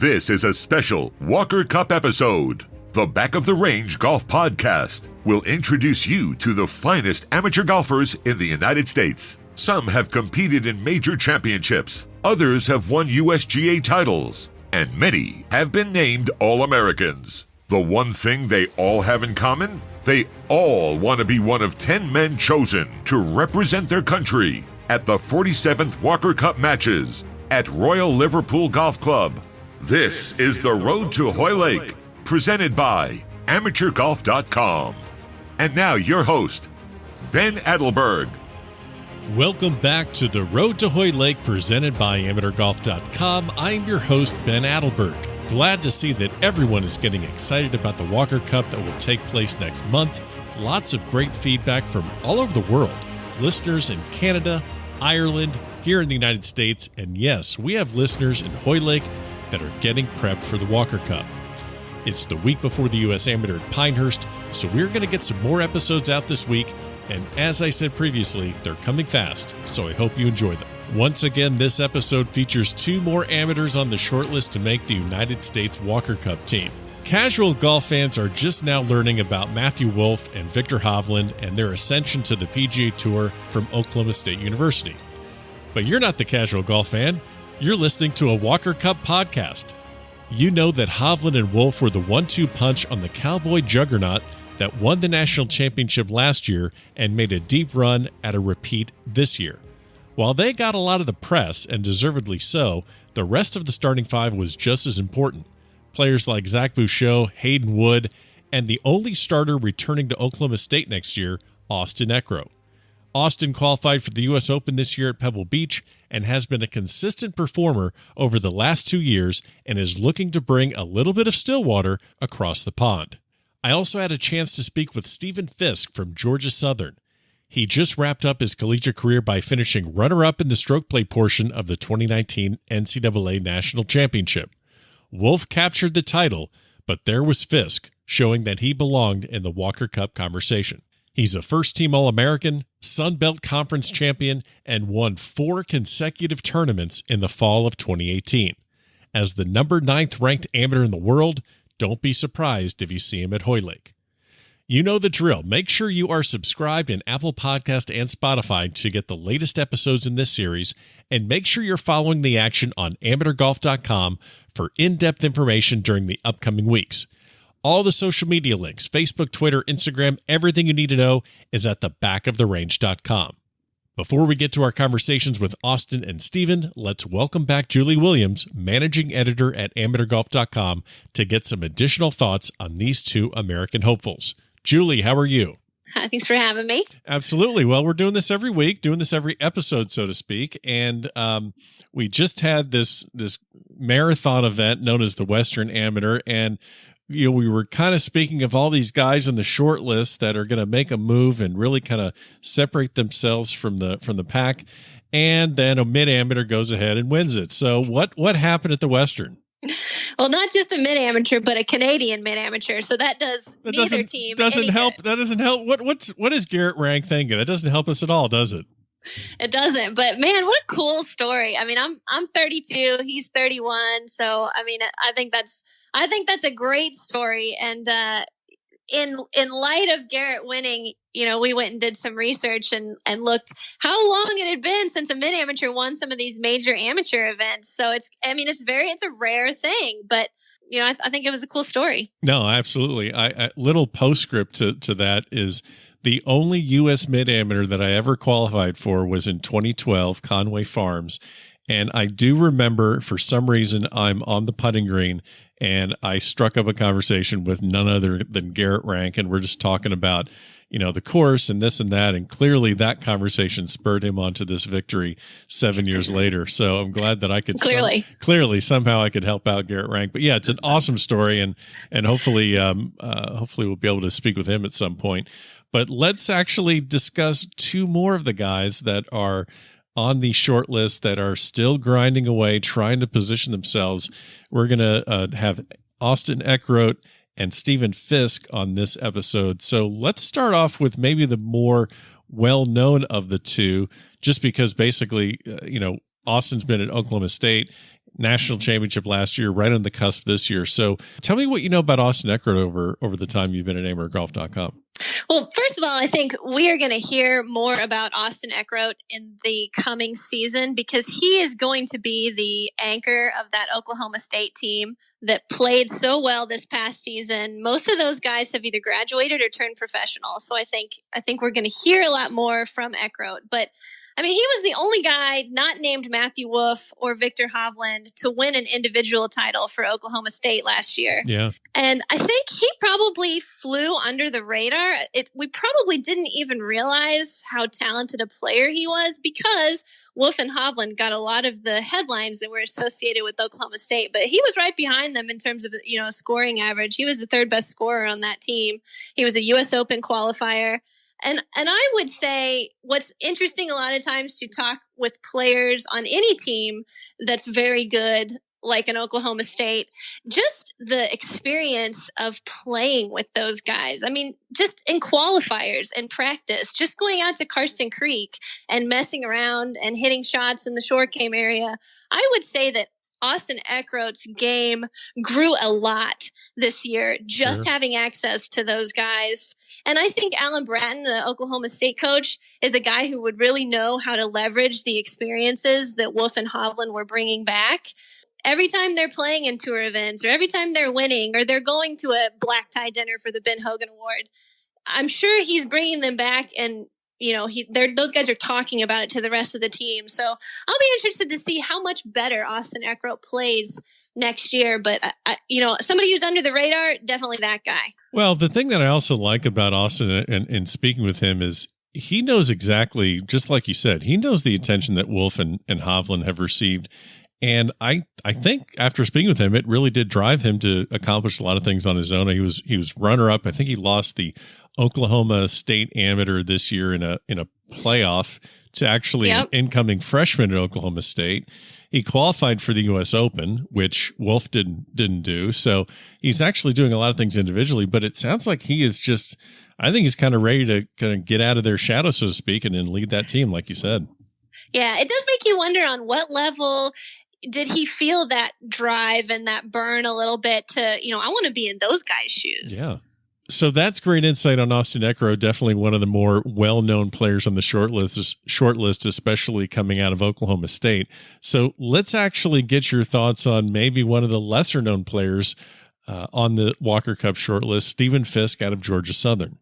This is a special Walker Cup episode. The Back of the Range Golf Podcast will introduce you to the finest amateur golfers in the United States. Some have competed in major championships, others have won USGA titles, and many have been named All-Americans. The one thing they all have in common? They all want to be one of 10 men chosen to represent their country at the 47th Walker Cup matches at Royal Liverpool Golf Club. This is the Road to Hoylake, presented by AmateurGolf.com. And now your host, Ben Adelberg. Welcome back to the Road to Hoylake, presented by AmateurGolf.com. I'm your host, Ben Adelberg. Glad to see that everyone is getting excited about the Walker Cup that will take place next month. Lots of great feedback from all over the world. Listeners in Canada, Ireland, here in the United States, and yes, we have listeners in Hoylake that are getting prepped for the Walker Cup. It's the week before the U.S. Amateur at Pinehurst, so we're going to get some more episodes out this week, and as I said previously, they're coming fast, so I hope you enjoy them. Once again, this episode features two more amateurs on the shortlist to make the United States Walker Cup team. Casual golf fans are just now learning about Matthew Wolff and Viktor Hovland and their ascension to the PGA Tour from Oklahoma State University. But you're not the casual golf fan. You're listening to a Walker Cup podcast. You know that Hovland and Wolff were the 1-2 punch on the Cowboy juggernaut that won the national championship last year and made a deep run at a repeat this year. While they got a lot of the press, and deservedly so, the rest of the starting five was just as important. Players like Zach Bouchot, Hayden Wood, and the only starter returning to Oklahoma State next year, Austin Eckroat. Austin qualified for the U.S. Open this year at Pebble Beach and has been a consistent performer over the last 2 years and is looking to bring a little bit of Stillwater across the pond. I also had a chance to speak with Stephen Fisk from Georgia Southern. He just wrapped up his collegiate career by finishing runner-up in the stroke play portion of the 2019 NCAA National Championship. Wolff captured the title, but there was Fisk, showing that he belonged in the Walker Cup conversation. He's a first-team All-American, Sun Belt Conference champion, and won 4 consecutive tournaments in the fall of 2018. As the number 9th ranked amateur in the world, don't be surprised if you see him at Hoylake. You know the drill. Make sure you are subscribed in Apple Podcast and Spotify to get the latest episodes in this series, and make sure you're following the action on AmateurGolf.com for in-depth information during the upcoming weeks. All the social media links, Facebook, Twitter, Instagram, everything you need to know is at thebackoftherange.com. Before we get to our conversations with Austin and Stephen, let's welcome back Julie Williams, managing editor at AmateurGolf.com, to get some additional thoughts on these two American hopefuls. Julie, how are you? Thanks for having me. Absolutely. Well, we're doing this every week, doing this every episode, so to speak. And we just had this marathon event known as the Western Amateur. And we were kind of speaking of all these guys on the short list that are going to make a move and really kind of separate themselves from the pack. And then a mid-amateur goes ahead and wins it. So what happened at the Western? Well, not just a mid-amateur, but a Canadian mid-amateur. So that neither team doesn't help. Good. That doesn't help. What is Garrett Rank thinking? That doesn't help us at all, does it? It doesn't. But man, what a cool story. I mean, I'm 32. He's 31. So I mean, I think that's a great story. And in light of Garrett winning, we went and did some research and looked how long it had been since a mid-amateur won some of these major amateur events. So it's a rare thing, but I think it was a cool story. No, absolutely. I little postscript to that is the only U.S. mid-amateur that I ever qualified for was in 2012, Conway Farms. And I do remember, for some reason, I'm on the putting green and I struck up a conversation with none other than Garrett Rank. And we're just talking about, the course and this and that. And clearly that conversation spurred him onto this victory 7 years later. So I'm glad that I could somehow I could help out Garrett Rank. But yeah, it's an awesome story. And hopefully we'll be able to speak with him at some point. But let's actually discuss two more of the guys that are on the short list that are still grinding away, trying to position themselves. We're going to have Austin Eckroat and Stephen Fisk on this episode. So let's start off with maybe the more well-known of the two, just because basically, Austin's been at Oklahoma State national championship last year, right on the cusp this year. So tell me what you know about Austin Eckroat over the time you've been at AmateurGolf.com. Well, first of all, I think we are going to hear more about Austin Eckroat in the coming season because he is going to be the anchor of that Oklahoma State team that played so well this past season. Most of those guys have either graduated or turned professional. So I think we're going to hear a lot more from Eckroat. But I mean, he was the only guy not named Matthew Wolff or Viktor Hovland to win an individual title for Oklahoma State last year. Yeah. And I think he probably flew under the radar. We probably didn't even realize how talented a player he was because Wolff and Hovland got a lot of the headlines that were associated with Oklahoma State, but he was right behind them in terms of, scoring average. He was the third best scorer on that team. He was a U.S. Open qualifier. And I would say what's interesting a lot of times to talk with players on any team that's very good, like an Oklahoma State, just the experience of playing with those guys. I mean, just in qualifiers and practice, just going out to Karsten Creek and messing around and hitting shots in the short game area. I would say that Austin Eckroat's game grew a lot this year, just having access to those guys. And I think Alan Bratton, the Oklahoma State coach, is a guy who would really know how to leverage the experiences that Wolff and Hovland were bringing back. Every time they're playing in tour events or every time they're winning or they're going to a black tie dinner for the Ben Hogan Award, I'm sure he's bringing them back and, those guys are talking about it to the rest of the team. So I'll be interested to see how much better Austin Eckroat plays next year. But, somebody who's under the radar, definitely that guy. Well, the thing that I also like about Austin and speaking with him is he knows exactly, just like you said, he knows the attention that Wolff and Hovland have received. And I think after speaking with him, it really did drive him to accomplish a lot of things on his own. He was runner up. I think he lost the Oklahoma State Amateur this year in a playoff to actually an incoming freshman at Oklahoma State. He qualified for the U.S. Open, which Wolff didn't do. So he's actually doing a lot of things individually, but it sounds like he is just, I think he's kind of ready to kind of get out of their shadow, so to speak, and then lead that team, like you said. Yeah, it does make you wonder on what level did he feel that drive and that burn a little bit to, I want to be in those guys' shoes. Yeah. So that's great insight on Austin Eckroat, definitely one of the more well-known players on the short list, especially coming out of Oklahoma State. So let's actually get your thoughts on maybe one of the lesser-known players on the Walker Cup short list, Stephen Fisk out of Georgia Southern.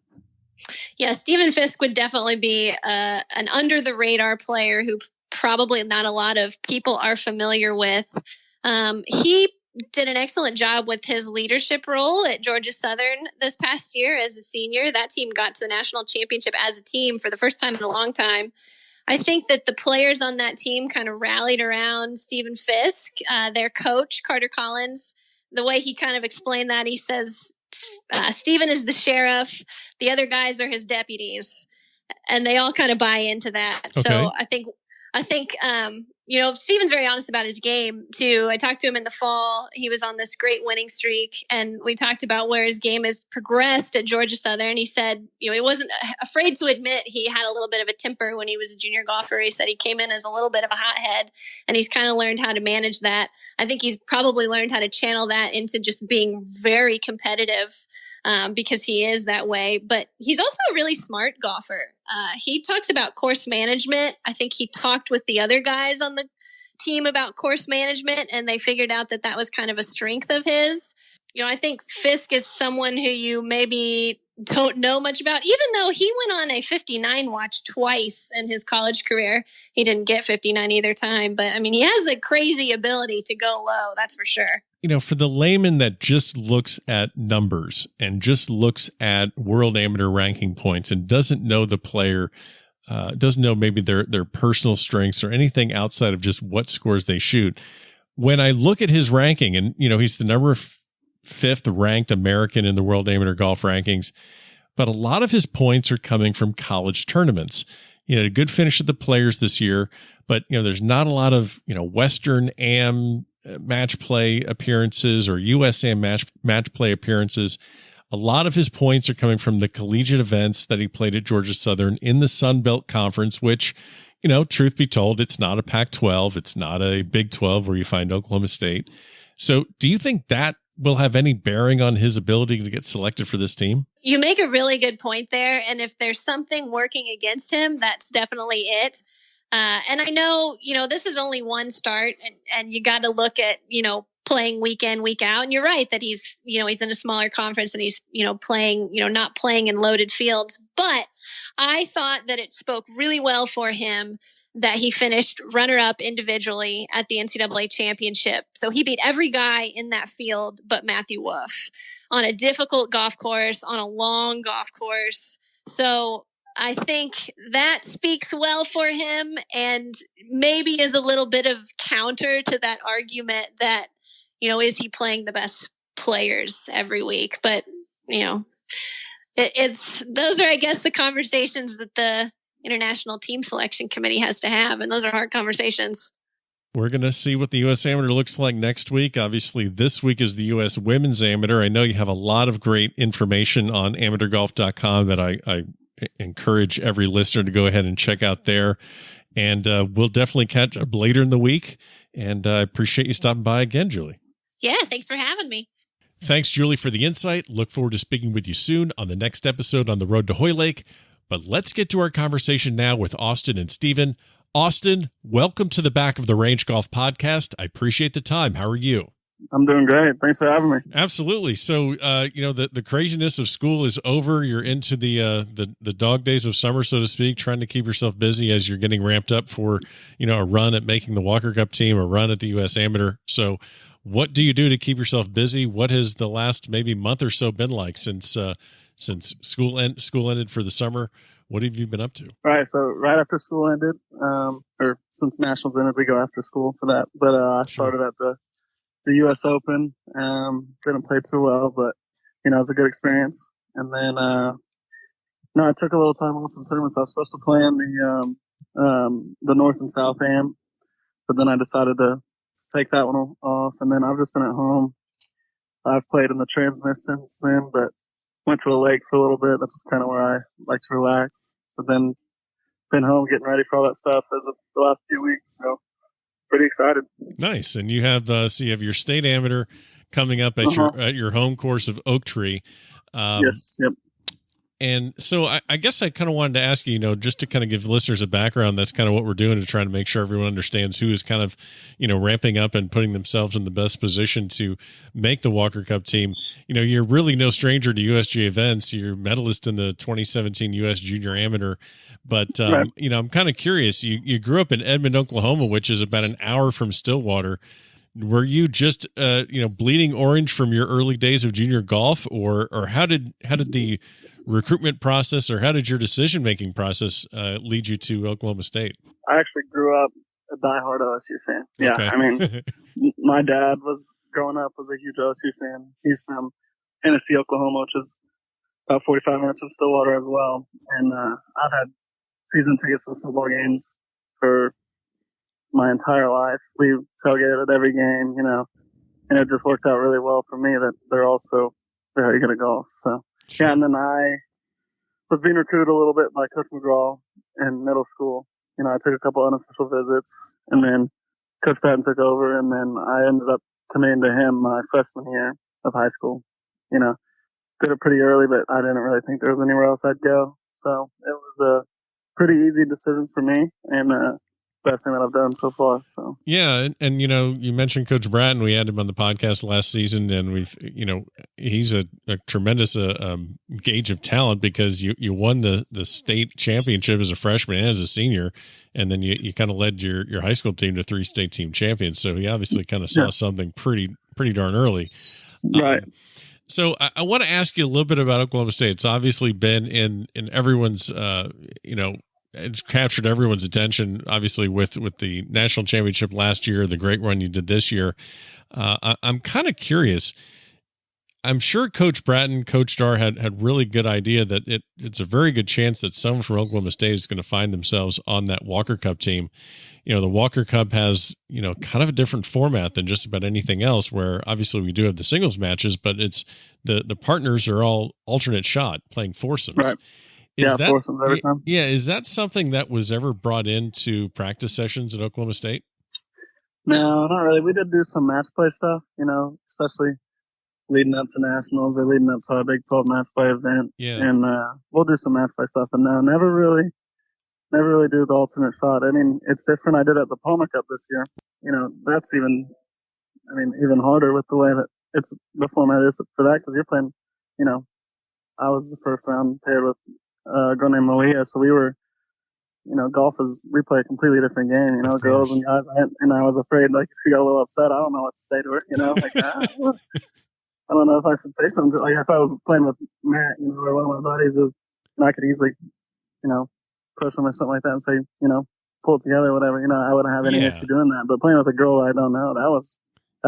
Yeah, Stephen Fisk would definitely be an under-the-radar player who probably not a lot of people are familiar with. He did an excellent job with his leadership role at Georgia Southern this past year as a senior. That team got to the national championship as a team for the first time in a long time. I think that the players on that team kind of rallied around Stephen Fisk. Their coach, Carter Collins, the way he kind of explained that, he says, Stephen is the sheriff. The other guys are his deputies. And they all kind of buy into that. Okay. So I think Stephen's very honest about his game too. I talked to him in the fall. He was on this great winning streak, and we talked about where his game has progressed at Georgia Southern. He said, he wasn't afraid to admit he had a little bit of a temper when he was a junior golfer. He said he came in as a little bit of a hothead, and he's kind of learned how to manage that. I think he's probably learned how to channel that into just being very competitive. Because he is that way, but he's also a really smart golfer. He talks about course management. I think he talked with the other guys on the team about course management, and they figured out that was kind of a strength of his. I think Fisk is someone who you maybe don't know much about, even though he went on a 59 watch twice in his college career. He didn't get 59 either time, but he has a crazy ability to go low. That's for sure. For the layman that just looks at numbers and just looks at world amateur ranking points and doesn't know the player, doesn't know maybe their personal strengths or anything outside of just what scores they shoot. When I look at his ranking, and, he's the number 5th ranked American in the world amateur golf rankings, but a lot of his points are coming from college tournaments. A good finish at the Players this year, but, there's not a lot of, Western Am match play appearances or USAM match play appearances. A lot of his points are coming from the collegiate events that he played at Georgia Southern in the Sun Belt Conference, which truth be told, it's not a Pac-12. It's not a Big 12 where you find Oklahoma State. So do you think that will have any bearing on his ability to get selected for this team? You make a really good point there. And if there's something working against him, that's definitely it. And I know, this is only one start and you got to look at, playing week in, week out. And you're right that he's in a smaller conference and he's, playing, not playing in loaded fields. But I thought that it spoke really well for him that he finished runner-up individually at the NCAA championship. So he beat every guy in that field but Matthew Wolff on a difficult golf course, on a long golf course. So I think that speaks well for him and maybe is a little bit of counter to that argument that, is he playing the best players every week? But, it's those are, I guess, the conversations that the International Team Selection Committee has to have. And those are hard conversations. We're going to see what the U.S. Amateur looks like next week. Obviously, this week is the U.S. Women's Amateur. I know you have a lot of great information on amateurgolf.com that I encourage every listener to go ahead and check out there. And we'll definitely catch up later in the week. And I appreciate you stopping by again, Julie. Yeah, thanks for having me. Thanks, Julie, for the insight. Look forward to speaking with you soon on the next episode on the Road to Hoylake. But let's get to our conversation now with Austin and Steven. Austin, welcome to the Back of the Range Golf Podcast. I appreciate the time. How are you? I'm doing great. Thanks for having me. Absolutely. So, the craziness of school is over. You're into the dog days of summer, so to speak, trying to keep yourself busy as you're getting ramped up for, a run at making the Walker Cup team, a run at the U.S. Amateur. So what do you do to keep yourself busy? What has the last maybe month or so been like since school ended for the summer? What have you been up to? Right. So right after school ended, or since nationals ended, we go after school for that. But I started at the U.S. Open. Didn't play too well, but it was a good experience. And then I took a little time off from tournaments. I was supposed to play in the North and South Am, but then I decided to take that one off. And then I've just been at home. I've played in the Transmit since then, but went to the lake for a little bit. That's kind of where I like to relax. But then been home getting ready for all that stuff as of the last few weeks. So pretty excited. Nice. And you have you have your state amateur coming up at your home course of Oak Tree. Yes. Yep. And so I guess I kind of wanted to ask you, just to kind of give listeners a background, that's kind of what we're doing to try to make sure everyone understands who is kind of, ramping up and putting themselves in the best position to make the Walker Cup team. You're really no stranger to USGA events. You're medalist in the 2017 U.S. Junior Amateur. But, right. I'm kind of curious. You grew up in Edmond, Oklahoma, which is about an hour from Stillwater. Were you just, bleeding orange from your early days of junior golf, or how did the recruitment process, or how did your decision-making process lead you to Oklahoma State? I actually grew up a diehard OSU fan. Yeah. Okay. I mean, my dad was a huge OSU fan. He's from Tennessee, Oklahoma, which is about 45 minutes from Stillwater as well. And, I've had season tickets to football games for my entire life. We tailgated at every game, and it just worked out really well for me that they're also very good at golf. So, Sure. Yeah, and then I was being recruited a little bit by Coach McGraw in middle school. I took a couple unofficial visits, and then Coach Patton took over, and then I ended up committing to him my freshman year of high school. Did it pretty early, but I didn't really think there was anywhere else I'd go. So it was a pretty easy decision for me, and best thing that I've done so far. So yeah, and you mentioned Coach Bratton. We had him on the podcast last season, and we've he's a tremendous gauge of talent, because you won the state championship as a freshman and as a senior, and then you kind of led your high school team to 3 state team champions. So he obviously kind of saw something pretty darn early, right. So I want to ask you a little bit about Oklahoma State. It's obviously been in everyone's it's captured everyone's attention, obviously, with the national championship last year, the great run you did this year. I'm kind of curious. I'm sure Coach Bratton, Coach Starr had really good idea that it's a very good chance that someone from Oklahoma State is going to find themselves on that Walker Cup team. The Walker Cup has, kind of a different format than just about anything else, where obviously we do have the singles matches, but it's the partners are all alternate shot playing foursomes. Right. Is that, foursomes every time. Yeah, is that something that was ever brought into practice sessions at Oklahoma State? No, not really. We did do some match play stuff, especially leading up to nationals or leading up to our Big 12 match play event. Yeah. And we'll do some match play stuff. And no, never really do the alternate shot. I mean, it's different. I did it at the Palmer Cup this year. That's even harder with the way that the format is for that, because you're playing, I was the first round paired with a girl named Malia, so we were, golf we play a completely different game, girls and guys, and I was afraid, like, if she got a little upset, I don't know what to say to her, like, I don't know if I should say something, like, if I was playing with Matt, or one of my buddies, and I could easily, push him or something like that and say, pull it together or whatever, I wouldn't have any issue doing that, but playing with a girl I don't know, that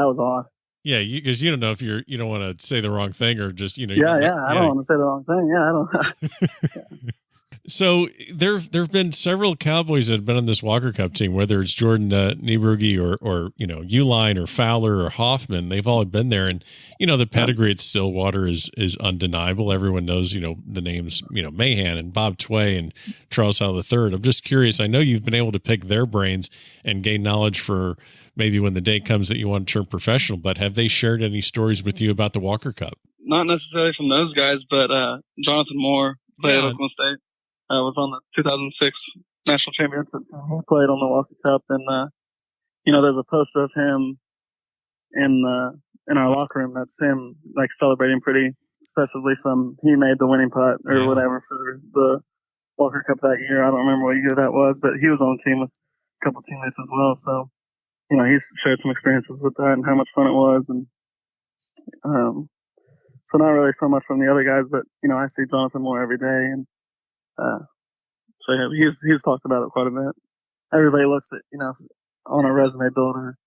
was odd. Yeah, because you don't know if you don't want to say the wrong thing or just, I don't want to say the wrong thing. Yeah, I don't. So there've been several Cowboys that have been on this Walker Cup team, whether it's Jordan Niebrugge or Uline or Fowler or Hoffman. They've all been there, and the pedigree at Stillwater is undeniable. Everyone knows the names Mahan and Bob Tway and Charles Howell III. I'm just curious. I know you've been able to pick their brains and gain knowledge for maybe when the day comes that you want to turn professional. But have they shared any stories with you about the Walker Cup? Not necessarily from those guys, but Jonathan Moore played at Oklahoma State. Was on the 2006 National Championship. He played on the Walker Cup, and there's a poster of him in our locker room. That's him, like, celebrating pretty expressively he made the winning putt or whatever for the Walker Cup that year. I don't remember what year that was, but he was on the team with a couple teammates as well. So, he's shared some experiences with that and how much fun it was, and so not really so much from the other guys, but I see Jonathan Moore every day, and so yeah, he's talked about it quite a bit. Everybody looks at, on a resume builder,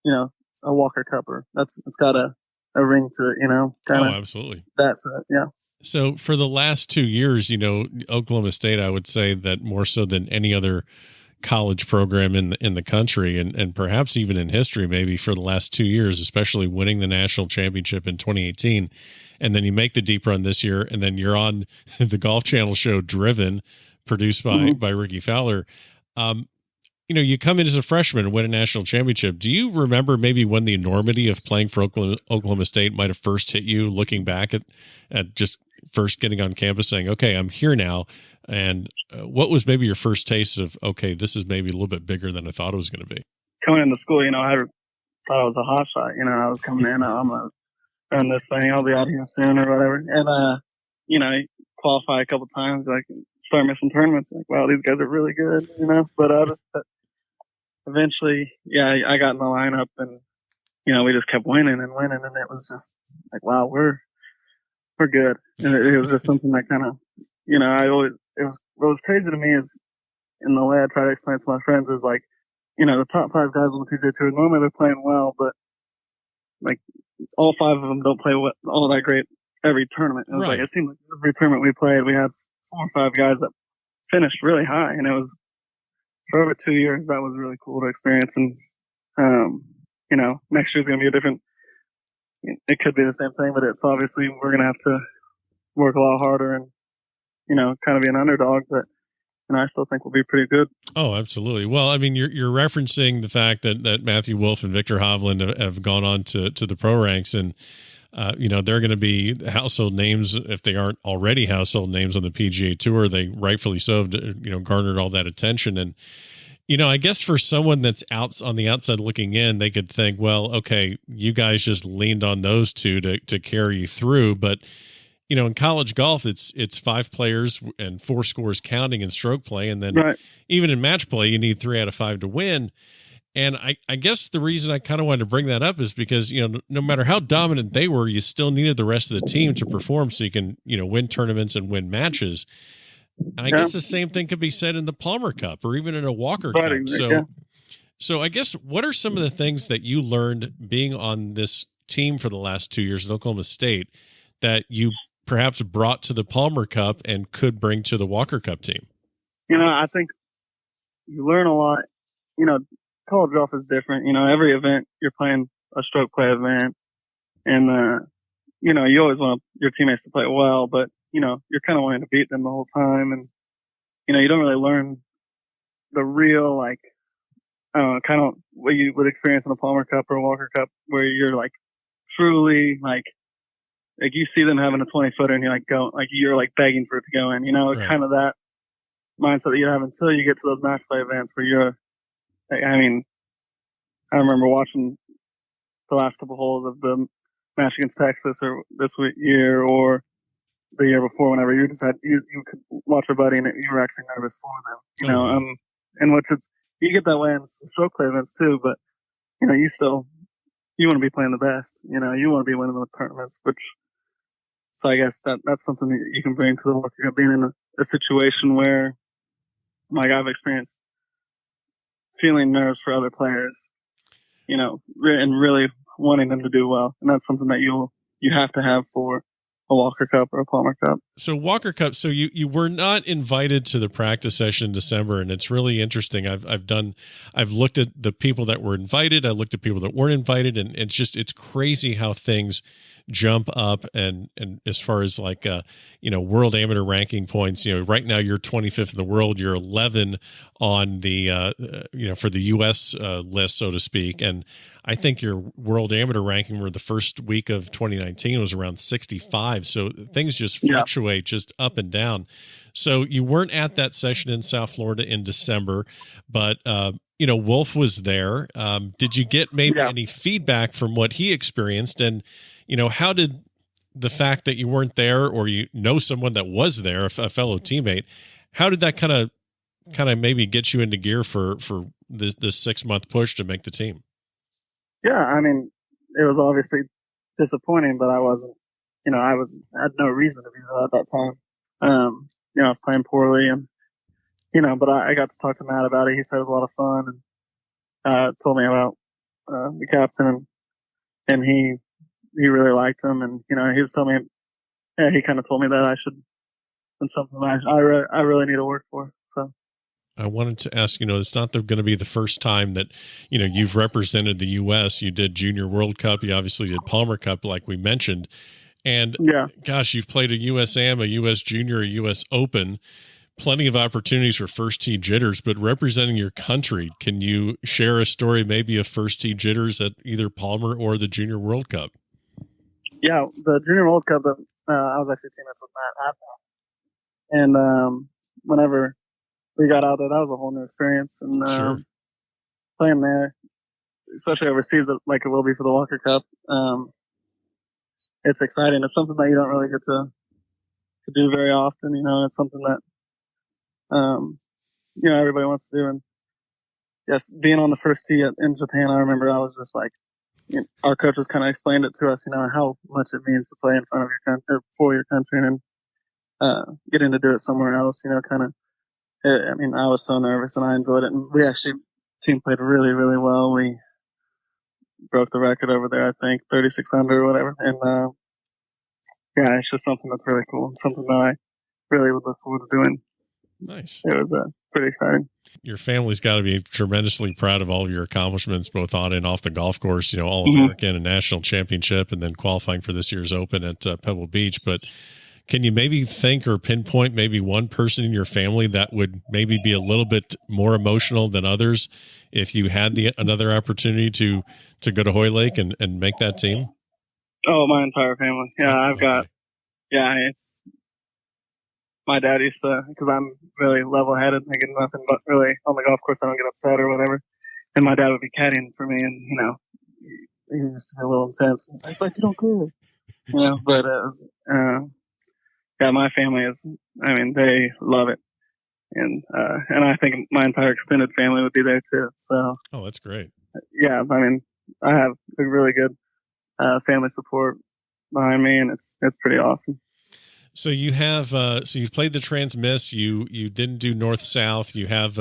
a Walker Cupper. It's got a ring to it, kind of. Oh, absolutely. That's it. Yeah. So for the last 2 years, Oklahoma State, I would say that more so than any other college program in the country, and perhaps even in history, maybe for the last 2 years, especially winning the national championship in 2018. And then you make the deep run this year, and then you're on the Golf Channel show Driven, produced by Ricky Fowler. You come in as a freshman and win a national championship. Do you remember maybe when the enormity of playing for Oklahoma State might have first hit you, looking back at just first getting on campus saying, okay, I'm here now? And what was maybe your first taste of, okay, this is maybe a little bit bigger than I thought it was going to be? Coming into school, I thought I was a hot shot. I was coming in, I'm going to earn this thing. I'll be out here soon or whatever. And, qualify a couple times, like, start missing tournaments. Like, wow, these guys are really good, But eventually, I got in the lineup, and we just kept winning, and it was just like, wow, we're good. And it was just something that kind of, what was crazy to me is, in the way I try to explain it to my friends, is like, the top 5 guys on the PGA Tour, normally they're playing well, but like, all 5 of them don't play all that great every tournament. It was like, it seemed like every tournament we played, we had 4 or 5 guys that finished really high, and it was, for over 2 years, that was really cool to experience. And, next year's going to be a different, it could be the same thing, but it's obviously, we're going to have to work a lot harder and, kind of be an underdog, but, I still think we'll be pretty good. Oh, absolutely. Well, I mean, you're referencing the fact that Matthew Wolff and Viktor Hovland have gone on to the pro ranks, and they're going to be household names if they aren't already household names on the PGA Tour. They rightfully so have, garnered all that attention. And, I guess for someone that's out on the outside looking in, they could think, well, okay, you guys just leaned on those two to carry you through. But, in college golf, it's 5 players and 4 scores counting in stroke play. And then even in match play, you need 3 out of 5 to win. And I guess the reason I kind of wanted to bring that up is because, no matter how dominant they were, you still needed the rest of the team to perform so you can, win tournaments and win matches. And I guess the same thing could be said in the Palmer Cup or even in a Walker Cup. So I guess what are some of the things that you learned being on this team for the last 2 years at Oklahoma State that you perhaps brought to the Palmer Cup and could bring to the Walker Cup team? I think you learn a lot. College golf is different. Every event you're playing a stroke play event, and you always want your teammates to play well, but you're kind of wanting to beat them the whole time. And, you don't really learn the real, like, kind of what you would experience in a Palmer Cup or a Walker Cup, where you're like truly like you see them having a 20-footer and you're like you're like begging for it to go in, Right. kind of that mindset that you have until you get to those match play events where you're, I mean, I remember watching the last couple holes of the match against Texas or this year or the year before, whenever you just you could watch a buddy and you were actually nervous for them, and you get that way in stroke play events too, but, you want to be playing the best, you want to be winning the tournaments, so I guess that's something that you can bring to the Walker Cup, being in a situation where, like, I've experienced feeling nerves for other players, and really wanting them to do well. And that's something that you have to have for a Walker Cup or a Palmer Cup. So Walker Cup, so you were not invited to the practice session in December, and it's really interesting. I've looked at the people that were invited. I looked at people that weren't invited, and it's crazy how things jump up. And as far as like, world amateur ranking points, right now you're 25th in the world. You're 11 on the, for the U.S. List, so to speak. And I think your world amateur ranking for the first week of 2019 was around 65. So things just fluctuate just up and down. So you weren't at that session in South Florida in December, but, Wolff was there. Did you get maybe any feedback from what he experienced? And, how did the fact that you weren't there, or someone that was there, a fellow teammate, how did that kind of maybe get you into gear for this 6-month push to make the team? Yeah, I mean, it was obviously disappointing, but I wasn't, I had no reason to be there at that time. I was playing poorly, and, but I got to talk to Matt about it. He said it was a lot of fun, and told me about the captain, and he really liked him, and, he was telling me, he kind of told me that I should, and something I really need to work for, so. I wanted to ask, it's not going to be the first time that, you've represented the U.S. You did Junior World Cup. You obviously did Palmer Cup, like we mentioned. And gosh, you've played a U.S. Am, a U.S. Junior, a U.S. Open, plenty of opportunities for first tee jitters, but representing your country, can you share a story maybe of first tee jitters at either Palmer or the Junior World Cup? Yeah, the Junior World Cup, I was actually teammates with Matt at that. And whenever we got out there, that was a whole new experience. And Sure. Playing there, especially overseas, like it will be for the Walker Cup, it's exciting. It's something that you don't really get to do very often. It's something that everybody wants to do. And yes, being on the first tee in Japan, I remember I was just like, our coaches kind of explained it to us, how much it means to play in front of your country, or for your country, and getting to do it somewhere else, I was so nervous, and I enjoyed it. And team played really, really well. We broke the record over there, I think, 36 under or whatever. And, it's just something that's really cool. Something that I really would look forward to doing. Nice. It was pretty exciting. Your family's got to be tremendously proud of all of your accomplishments, both on and off the golf course, All-American and national championship, and then qualifying for this year's Open at Pebble Beach. But can you maybe think or pinpoint maybe one person in your family that would maybe be a little bit more emotional than others if you had another opportunity to go to Hoylake and make that team? Oh, my entire family. Yeah, it's my dad used to, because I'm really level-headed, I get nothing but really on the golf course, I don't get upset or whatever. And my dad would be caddying for me, and, he used to be a little intense. It's like, you don't care. But it was, my family they love it. And I think my entire extended family would be there too. So. Oh, that's great. Yeah. I have a really good, family support behind me, and it's pretty awesome. So you have, you've played the Trans-Miss, you didn't do North-South. You have,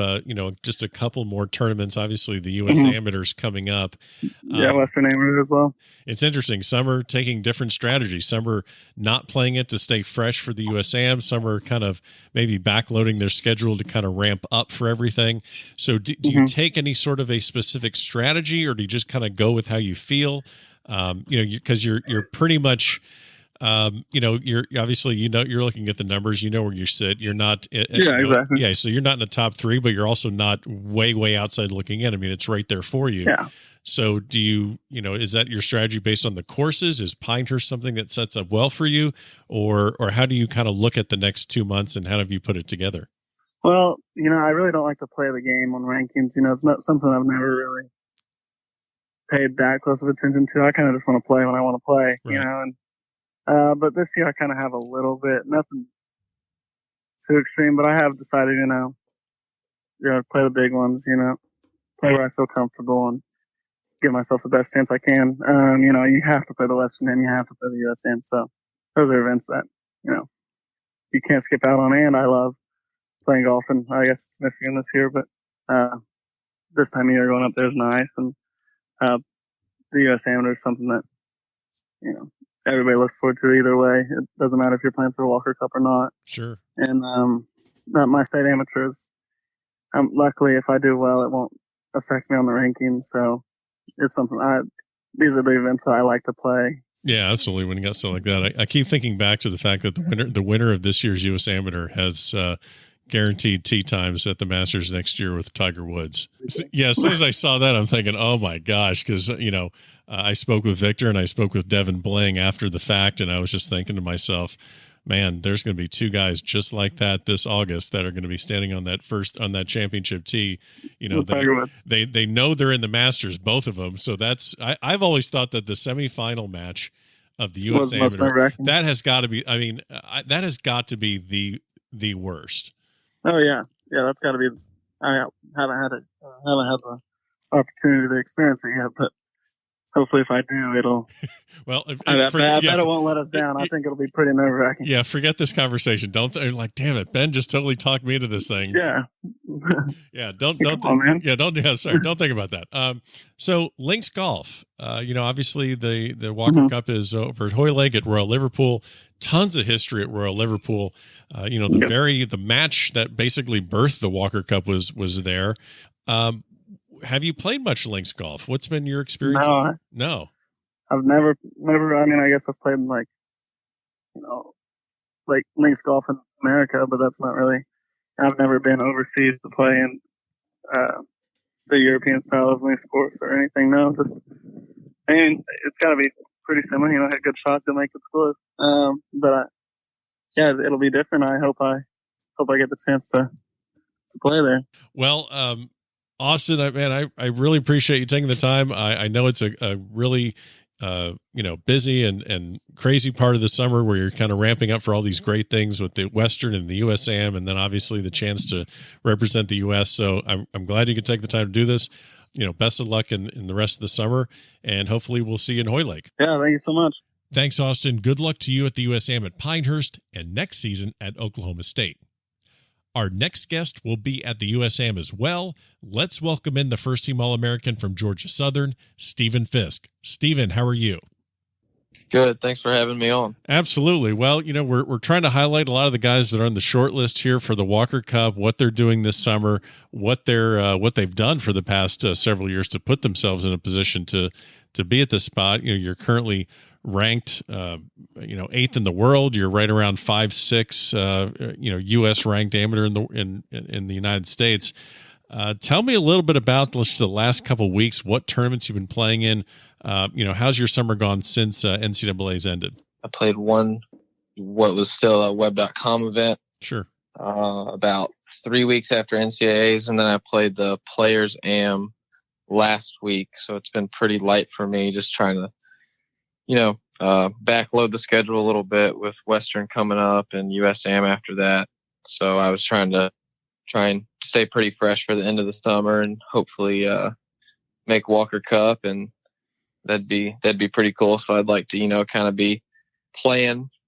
just a couple more tournaments, obviously the U.S. Amateurs coming up. Western Amateur as well. It's interesting. Some are taking different strategies. Some are not playing it to stay fresh for the U.S. Am. Some are kind of maybe backloading their schedule to kind of ramp up for everything. So do you take any sort of a specific strategy, or do you just kind of go with how you feel? Because you're pretty much You're obviously, you're looking at the numbers, where you sit. You're not, exactly. Yeah. So you're not in the top 3, but you're also not way outside looking in. I mean, it's right there for you. Yeah. So do you, is that your strategy based on the courses? Is Pinehurst something that sets up well for you, or how do you kind of look at the next 2 months and how have you put it together? Well, I really don't like to play the game on rankings. It's not something I've never really paid that close of attention to. I kind of just want to play when I want to play, right. But this year I kind of have a little bit, nothing too extreme, but I have decided, play the big ones, play where I feel comfortable and give myself the best chance I can. You have to play the Western and you have to play the USM. So those are events that, you can't skip out on. And I love playing golf, and I guess it's Michigan this year, but, this time of year going up there is nice. And, the US Amateur is something that, everybody looks forward to either way. It doesn't matter if you're playing for a Walker Cup or not. Sure. And, my state amateurs, luckily if I do well, it won't affect me on the rankings. So it's something these are the events that I like to play. Yeah, absolutely. When you got something like that, I keep thinking back to the fact that the winner of this year's U.S. Amateur has guaranteed tee times at the Masters next year with Tiger Woods. So, yeah, as soon as I saw that, I'm thinking, oh my gosh, because I spoke with Viktor and I spoke with Devin Bling after the fact, and I was just thinking to myself, man, there's going to be 2 guys just like that this August that are going to be standing on that championship tee. They know they're in the Masters, both of them. So I've always thought that the semifinal match of the U.S. Amateur, that has got to be. I mean, that has got to be the worst. Oh yeah, that's got to be. I haven't had the opportunity to experience it yet, but hopefully, if I do, it'll. Well, I bet it won't let us down. I think it'll be pretty nerve-wracking. Yeah, forget this conversation. Don't damn it, Ben just totally talked me into this thing. Yeah. Yeah, don't think about that. So Links Golf, obviously the Walker Cup is over at Hoylake at Royal Liverpool. Tons of history at Royal Liverpool. The match that basically birthed the Walker Cup was there. Have you played much links golf? What's been your experience? No. I've never, I mean, I guess I've played like links golf in America, but that's not really, I've never been overseas to play in, the European style of links course or anything. No, it's gotta be pretty similar, hit good shots to make it score. It'll be different. I hope I get the chance to play there. Well, Austin, I really appreciate you taking the time. I know it's a really, busy and crazy part of the summer where you're kind of ramping up for all these great things with the Western and the USAM, and then obviously the chance to represent the U.S. So I'm glad you could take the time to do this. Best of luck in the rest of the summer, and hopefully we'll see you in Hoylake. Yeah, thank you so much. Thanks, Austin. Good luck to you at the USAM at Pinehurst and next season at Oklahoma State. Our next guest will be at the USAM as well. Let's welcome in the first-team All-American from Georgia Southern, Stephen Fisk. Stephen, how are you? Good. Thanks for having me on. Absolutely. Well, we're trying to highlight a lot of the guys that are on the short list here for the Walker Cup, what they're doing this summer, what they've done for the past several years to put themselves in a position to be at this spot. You're currently ranked, 8th in the world. You're right around 5'6", U.S. ranked amateur in the United States. Tell me a little bit about the last couple of weeks. What tournaments you've been playing in? How's your summer gone since NCAA's ended? I played what was still a web.com event. Sure. About 3 weeks after NCAA's, and then I played the Players Am last week. So it's been pretty light for me, just trying to backload the schedule a little bit with Western coming up and USAM after that. So I was trying and stay pretty fresh for the end of the summer and hopefully make Walker Cup, and that'd be pretty cool. So I'd like to kind of be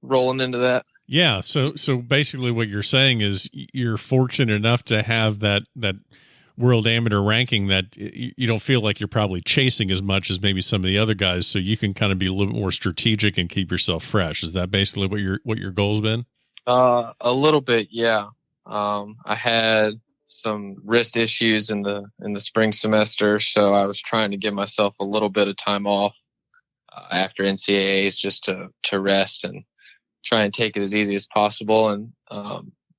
rolling into that. Yeah. So basically what you're saying is you're fortunate enough to have that world amateur ranking that you don't feel like you're probably chasing as much as maybe some of the other guys, so you can kind of be a little bit more strategic and keep yourself fresh. Is that basically what your goal's been? A little bit, yeah. I had some wrist issues in the spring semester, so I was trying to give myself a little bit of time off after NCAAs just to rest and try and take it as easy as possible. And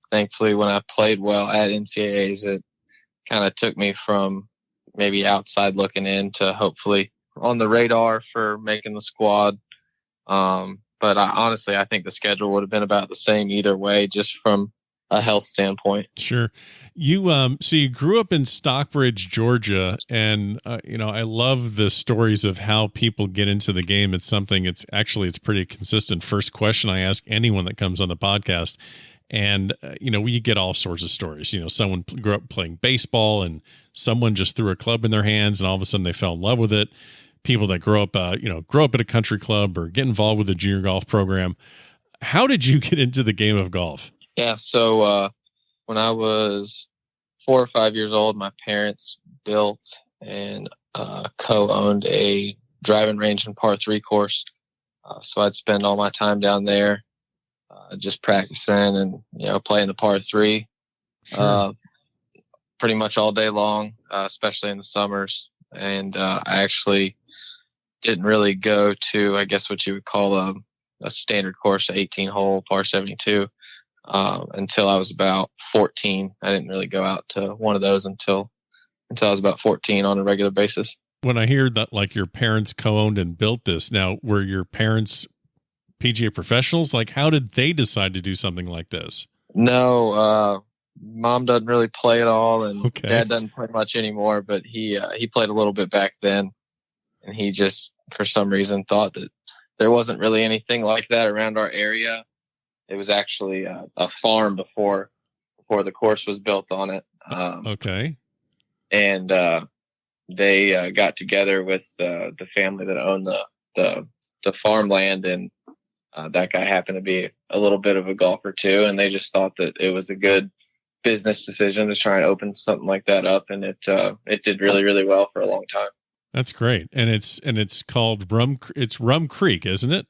thankfully, when I played well at NCAAs, it kind of took me from maybe outside looking in to hopefully on the radar for making the squad. But honestly, I think the schedule would have been about the same either way, just from a health standpoint. Sure. You so you grew up in Stockbridge, Georgia, and I love the stories of how people get into the game. It's something it's pretty consistent. First question I ask anyone that comes on the podcast, and we get all sorts of stories. Someone grew up playing baseball and someone just threw a club in their hands and all of a sudden they fell in love with it. People that grow up at a country club or get involved with a junior golf program. How did you get into the game of golf? Yeah, so when I was 4 or 5 years old, my parents built and co-owned a driving range and par 3 course. So I'd spend all my time down there just practicing and, playing the par 3 pretty much all day long, especially in the summers. And I actually didn't really go to, I guess, what you would call a standard course, 18-hole par 72. Until I was about 14. I didn't really go out to one of those until I was about 14 on a regular basis. When I hear that, like, your parents co-owned and built this, now were your parents PGA professionals? Like, how did they decide to do something like this? No, mom doesn't really play at all, and dad doesn't play much anymore, but he played a little bit back then, and he just, for some reason, thought that there wasn't really anything like that around our area. It was actually a farm before the course was built on it. And they got together with the family that owned the farmland, and that guy happened to be a little bit of a golfer too. And they just thought that it was a good business decision to try and open something like that up, and it did really, really well for a long time. That's great, and it's called Rum Creek, isn't it?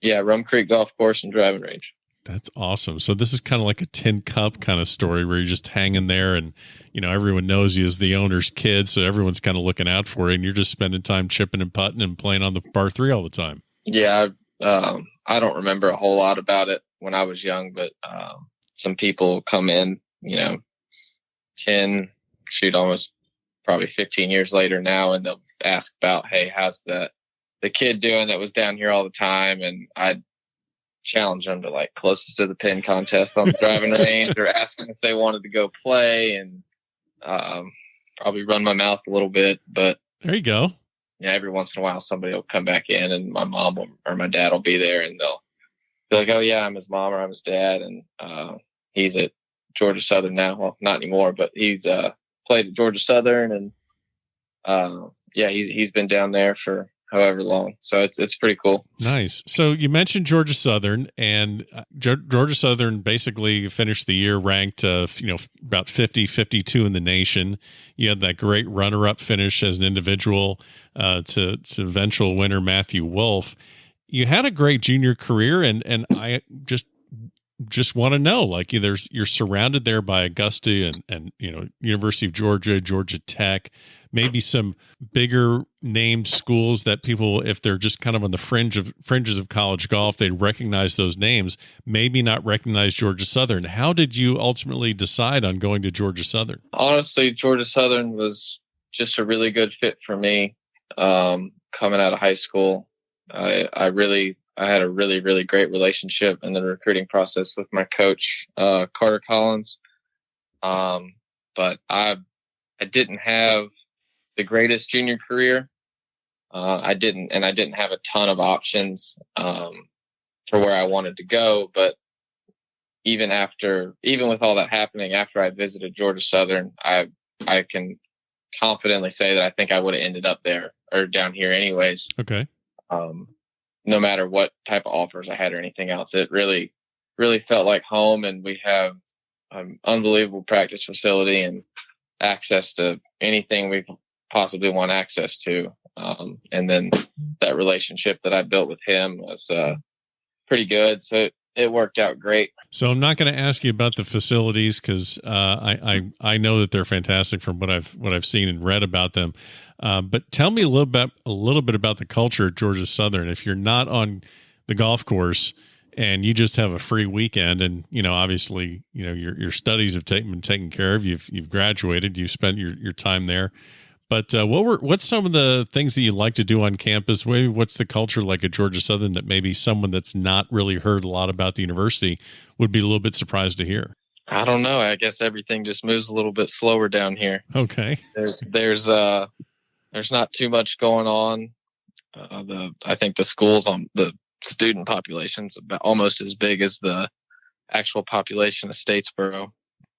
Yeah, Rum Creek Golf Course and Driving Range. That's awesome. So this is kind of like a tin cup kind of story where you're just hanging there and, everyone knows you as the owner's kid. So everyone's kind of looking out for you and you're just spending time chipping and putting and playing on the par 3 all the time. Yeah. I don't remember a whole lot about it when I was young, but some people come in, almost probably 15 years later now, and they'll ask about, hey, how's the kid doing that was down here all the time? And I'd challenge them to like closest to the pin contest on the driving range, or asking if they wanted to go play, and probably run my mouth a little bit. But there you go. Yeah, every once in a while somebody will come back in, and my mom or my dad will be there, and they'll be like, oh yeah, I'm his mom or I'm his dad, and he's at Georgia Southern now. Well, not anymore, but he's played at Georgia Southern, and he's been down there for however long. So it's pretty cool. Nice. So you mentioned Georgia Southern, and Georgia Southern basically finished the year ranked, about 52 in the nation. You had that great runner-up finish as an individual to eventual winner Matthew Wolff. You had a great junior career, and I just want to know, like, you're surrounded there by Augusta and University of Georgia, Georgia Tech, maybe some bigger named schools that people, if they're just kind of on the fringes of college golf, they recognize those names, maybe not recognize Georgia Southern. How did you ultimately decide on going to Georgia Southern? Honestly, Georgia Southern was just a really good fit for me. Coming out of high school, I had a really, really great relationship in the recruiting process with my coach, Carter Collins. But I didn't have the greatest junior career. I didn't have a ton of options for where I wanted to go. But even with all that happening, after I visited Georgia Southern, I can confidently say that I think I would have ended up there or down here anyways. Okay. No matter what type of offers I had or anything else, it really, really felt like home. And we have an unbelievable practice facility and access to anything we possibly want access to. And then that relationship that I built with him was pretty good. So it worked out great. So I'm not going to ask you about the facilities because I know that they're fantastic from what I've seen and read about them. But tell me a little bit about the culture at Georgia Southern. If you're not on the golf course and you just have a free weekend, and obviously your studies have been taken care of. You've graduated. You've spent your time there. But what's some of the things that you like to do on campus? What's the culture like at Georgia Southern that maybe someone that's not really heard a lot about the university would be a little bit surprised to hear? I don't know. I guess everything just moves a little bit slower down here. Okay. There's not too much going on. I think the schools on the student population's about almost as big as the actual population of Statesboro.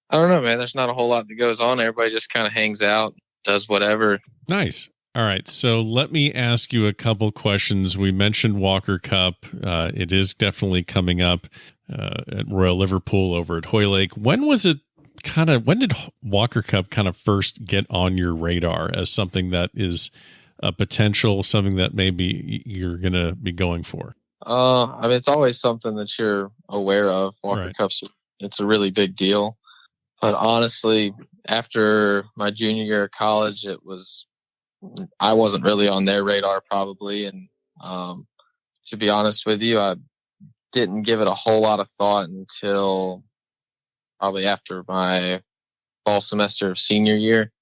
I don't know, man. There's not a whole lot that goes on. Everybody just kind of hangs out, does whatever. Nice. All right. So let me ask you a couple questions. We mentioned Walker Cup. It is definitely coming up at Royal Liverpool over at Hoylake. When did Walker Cup kind of first get on your radar as something that is a potential, something that maybe you're going to be going for? I mean, it's always something that you're aware of. Walker Right. Cup's, it's a really big deal. But honestly, after my junior year of college, I wasn't really on their radar probably. And to be honest with you, I didn't give it a whole lot of thought until probably after my fall semester of senior year.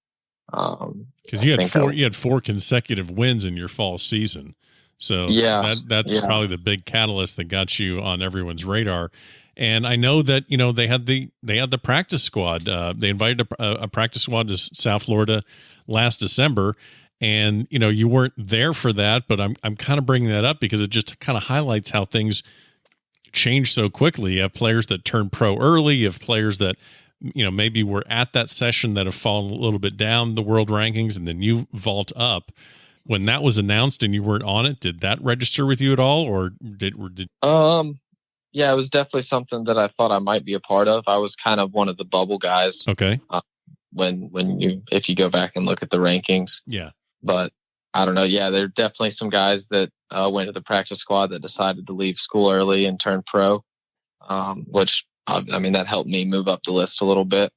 Because you had four consecutive wins in your fall season. So that's probably the big catalyst that got you on everyone's radar. And I know that they had the practice squad. They invited a practice squad to South Florida last December, and you weren't there for that. But I'm kind of bringing that up because it just kind of highlights how things change so quickly. You have players that turn pro early. You have players that maybe were at that session that have fallen a little bit down the world rankings, and then you vault up. When that was announced and you weren't on it, did that register with you at all, or did? Yeah, it was definitely something that I thought I might be a part of. I was kind of one of the bubble guys. Okay. If you go back and look at the rankings. Yeah. But I don't know. Yeah, there are definitely some guys that went to the practice squad that decided to leave school early and turn pro, which, I mean, that helped me move up the list a little bit.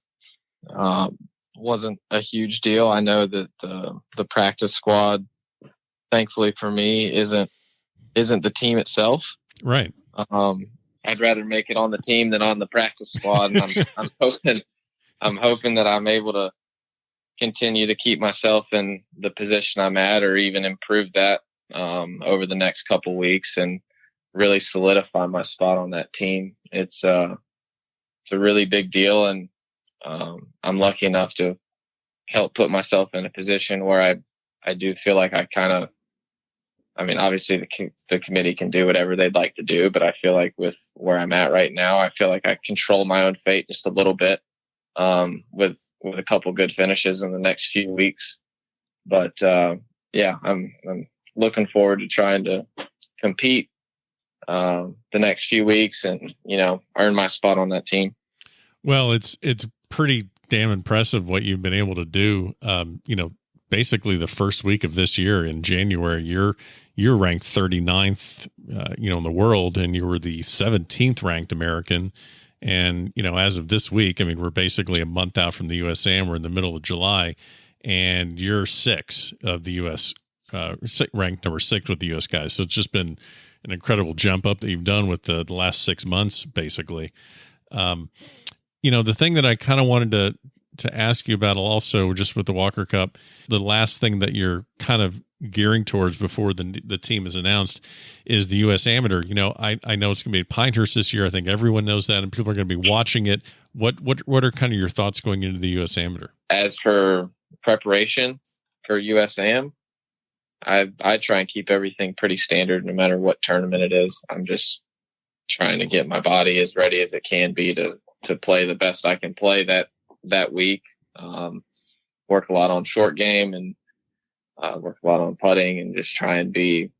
Wasn't a huge deal. I know that the practice squad, thankfully for me, isn't the team itself. Right. I'd rather make it on the team than on the practice squad. And I'm hoping that I'm able to continue to keep myself in the position I'm at, or even improve that over the next couple weeks, and really solidify my spot on that team. It's a really big deal, and I'm lucky enough to help put myself in a position where I do feel like I mean, obviously the committee can do whatever they'd like to do, but I feel like with where I'm at right now, I feel like I control my own fate just a little bit, with a couple good finishes in the next few weeks. But, yeah, I'm looking forward to trying to compete, the next few weeks and, earn my spot on that team. Well, it's pretty damn impressive what you've been able to do. Basically the first week of this year in January, you're ranked 39th, in the world, and you were the 17th ranked American. And, as of this week, I mean, we're basically a month out from the USAM. We're in the middle of July, and you're 6 of the US, ranked number 6 with the US guys. So it's just been an incredible jump up that you've done with the last 6 months, basically. The thing that I kind of wanted to ask you about also, just with the Walker Cup, the last thing that you're kind of gearing towards before the team is announced is the U.S. Amateur. I know it's going to be at Pinehurst this year. I think everyone knows that, and people are going to be watching it. What are kind of your thoughts going into the U.S. Amateur? As for preparation for USAM, I try and keep everything pretty standard no matter what tournament it is. I'm just trying to get my body as ready as it can be to play the best I can play that week. Work a lot on short game, and work a lot on putting, and just try and be,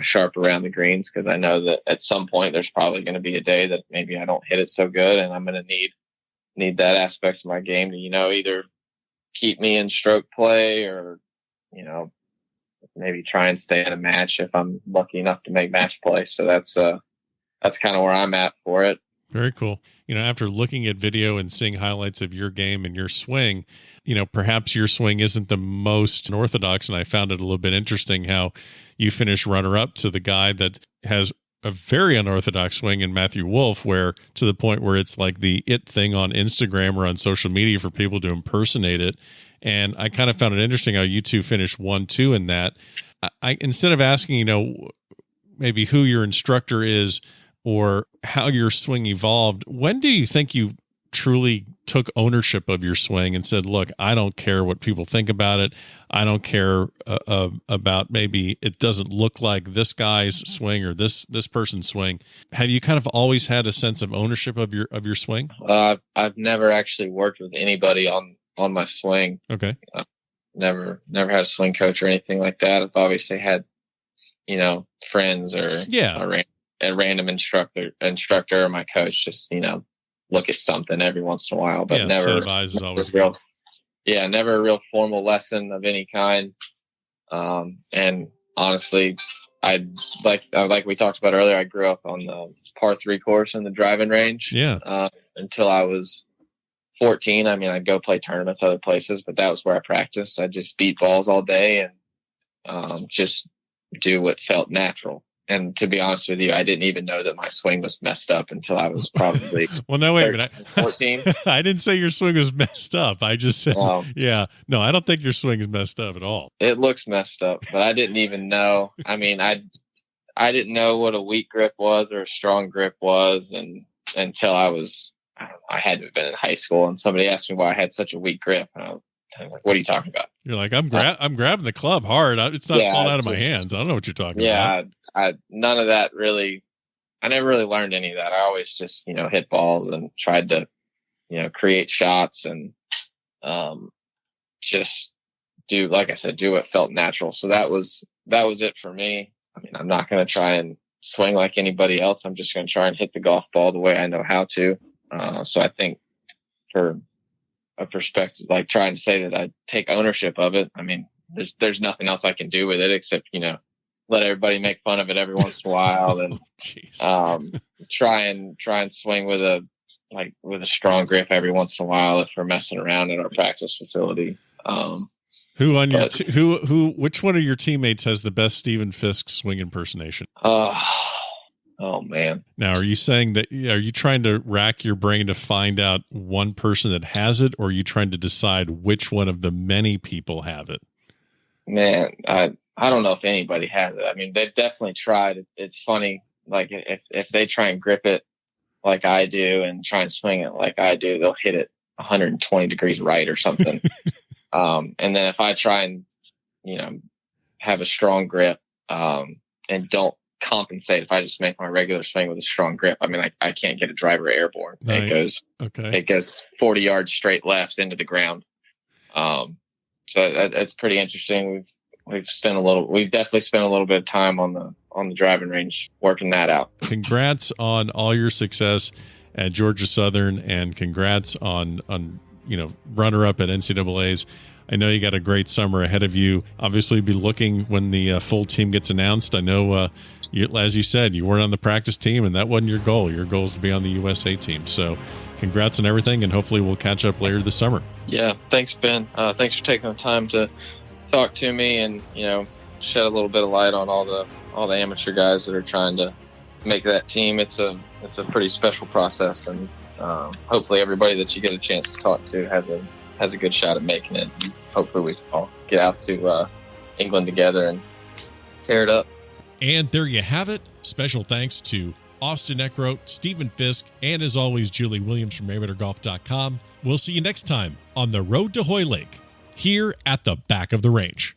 sharp around the greens. Cause I know that at some point there's probably going to be a day that maybe I don't hit it so good, and I'm going to need that aspect of my game to, either keep me in stroke play or, maybe try and stay in a match if I'm lucky enough to make match play. So that's that's kind of where I'm at for it. Very cool. After looking at video and seeing highlights of your game and your swing, perhaps your swing isn't the most unorthodox. And I found it a little bit interesting how you finished runner-up to the guy that has a very unorthodox swing in Matthew Wolff, where to the point where it's like the it thing on Instagram or on social media for people to impersonate it. And I kind of found it interesting how you two finished 1-2 in that. I instead of asking, maybe who your instructor is or how your swing evolved, when do you think you truly took ownership of your swing and said, look, I don't care what people think about it. I don't care about maybe it doesn't look like this guy's swing or this person's swing. Have you kind of always had a sense of ownership of your swing? I've never actually worked with anybody on my swing. Okay. Never had a swing coach or anything like that. I've obviously had, friends or a random instructor or my coach just, look at something every once in a while, but never, set of eyes is always never a real formal lesson of any kind. And honestly, like we talked about earlier, I grew up on the par 3 course in the driving range. Yeah. Until I was 14. I mean, I'd go play tournaments other places, but that was where I practiced. I just beat balls all day and just do what felt natural. And to be honest with you, I didn't even know that my swing was messed up until I was probably well, no, wait a minute. 14. I didn't say your swing was messed up. I just said, no, I don't think your swing is messed up at all. It looks messed up, but I didn't even know. I mean, I didn't know what a weak grip was or a strong grip was, and until I was, I don't know, I had to have been in high school, and somebody asked me why I had such a weak grip, and I'm like, what are you talking about? You're like, I'm grabbing the club hard. It's not falling out of my hands. I don't know what you're talking about. Yeah, none of that really. I never really learned any of that. I always just, hit balls and tried to, create shots and just do, like I said, do what felt natural. So that was it for me. I mean, I'm not going to try and swing like anybody else. I'm just going to try and hit the golf ball the way I know how to. So I think for a perspective, like trying to say that I take ownership of it, I mean, there's nothing else I can do with it except, let everybody make fun of it every once in a while and try and swing with a strong grip every once in a while if we're messing around at our practice facility. Which one of your teammates has the best Stephen Fisk swing impersonation? Oh man. Now, are you saying that, are you trying to rack your brain to find out one person that has it, or are you trying to decide which one of the many people have it? Man, I don't know if anybody has it. I mean, they've definitely tried. It's funny. Like if they try and grip it like I do and try and swing it like I do, they'll hit it 120 degrees right or something. And then if I try and, have a strong grip, and don't compensate, if I just make my regular swing with a strong grip, I mean, I can't get a driver airborne. Right. It goes 40 yards straight left into the ground. So that's pretty interesting. We've definitely spent a little bit of time on the driving range working that out. Congrats on all your success at Georgia Southern, and congrats on runner up at NCAAs. I know you got a great summer ahead of you. Obviously, be looking when the full team gets announced. I know, as you said, you weren't on the practice team, and that wasn't your goal. Your goal is to be on the USA team. So congrats on everything, and hopefully we'll catch up later this summer. Yeah, thanks, Ben. Thanks for taking the time to talk to me and, shed a little bit of light on all the amateur guys that are trying to make that team. It's a pretty special process, and hopefully everybody that you get a chance to talk to has a good shot at making it. Hopefully we all get out to England together and tear it up. And there you have it. Special thanks to Austin Eckroat, Stephen Fisk, and as always, Julie Williams from AmateurGolf.com. We'll see you next time on the Road to Hoylake, here at the back of the range.